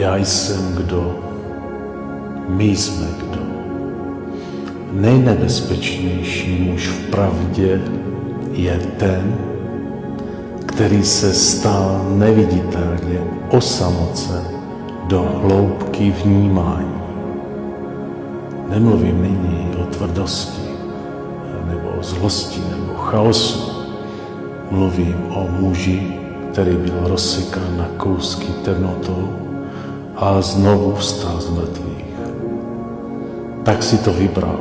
Já jsem kdo, my jsme kdo. Nejnebezpečnější muž v pravdě je ten, který se stal neviditelně osamocen do hloubky vnímání. Nemluvím nyní o tvrdosti, nebo o zlosti, nebo chaosu. Mluvím o muži, který byl rozsekán na kousky temnotou a znovu vstal z mrtvých. Tak si to vybral,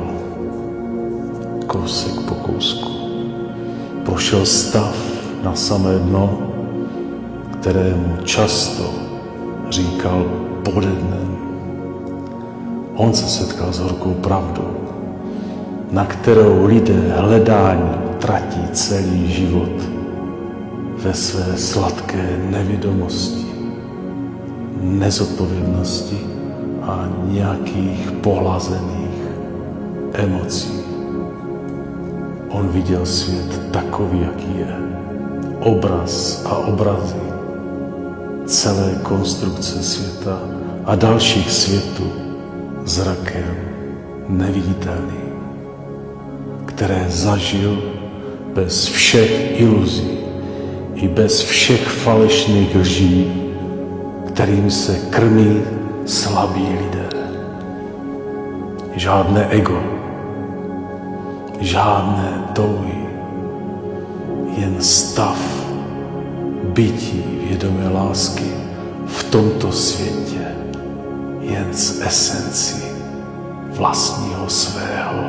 kousek po kousku. Prošel stav na samé dno, kterému často říkal pode dnem. On se setkal s horkou pravdou, na kterou lidé hledání tratí celý život ve své sladké nevědomosti, nezodpovědnosti a nějakých pohlazených emocí. On viděl svět takový, jaký je. Obraz a obrazy celé konstrukce světa a dalších světů zrakem neviditelným, které zažil bez všech iluzí i bez všech falešných lží, kterým se krmí slabí lidé. Žádné ego, žádné touhy, jen stav bytí vědomé lásky v tomto světě, jen z esencí vlastního svého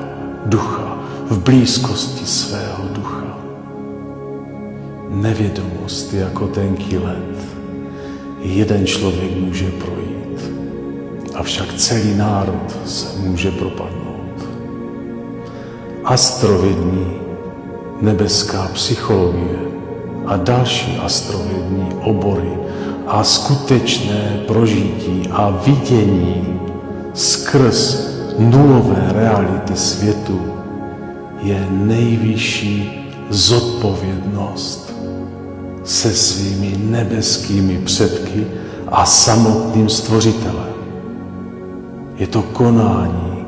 ducha, v blízkosti svého ducha. Nevědomost je jako tenký led. Jeden člověk může projít, avšak celý národ se může propadnout. Astrovědní, nebeská psychologie a další astrovědní obory a skutečné prožití a vidění skrz nulové reality světu je nejvyšší zodpovědnost se svými nebeskými předky a samotným Stvořitelem. Je to konání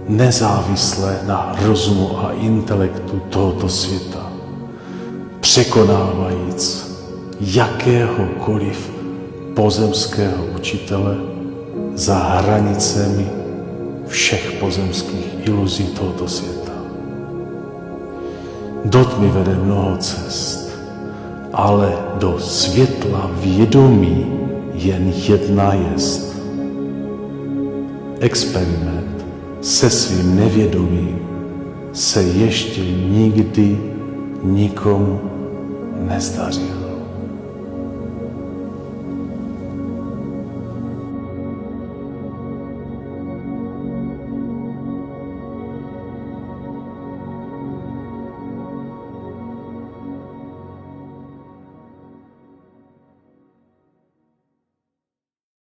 nezávislé na rozumu a intelektu tohoto světa, překonávajíc jakéhokoliv pozemského učitele za hranicemi všech pozemských iluzí tohoto světa. Do tmy vede mnoho cest, ale do světla vědomí jen jedna jest. Experiment se svým nevědomím se ještě nikdy nikomu nezdařil.